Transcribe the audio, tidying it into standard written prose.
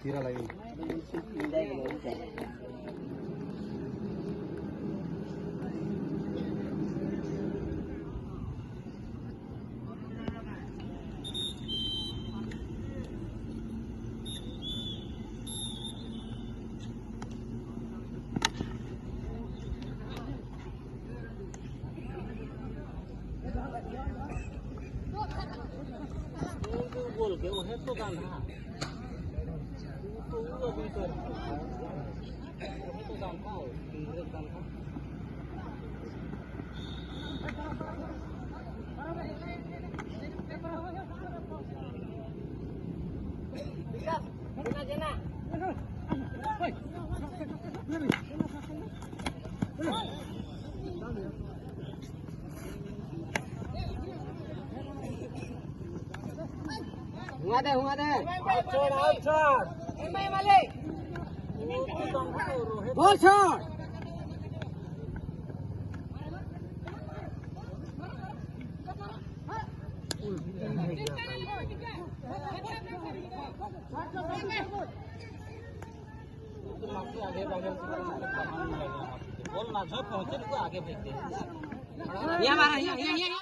तीरा लगी बोल के वो है तो गाना तो वो भी तो गाना हो तीन गाना विकास जना जना हुआ दे आउटसाइड एमआई वाले बोल शॉट बोल ना जो पहुंचे तो आगे भेज दे ये हमारा ये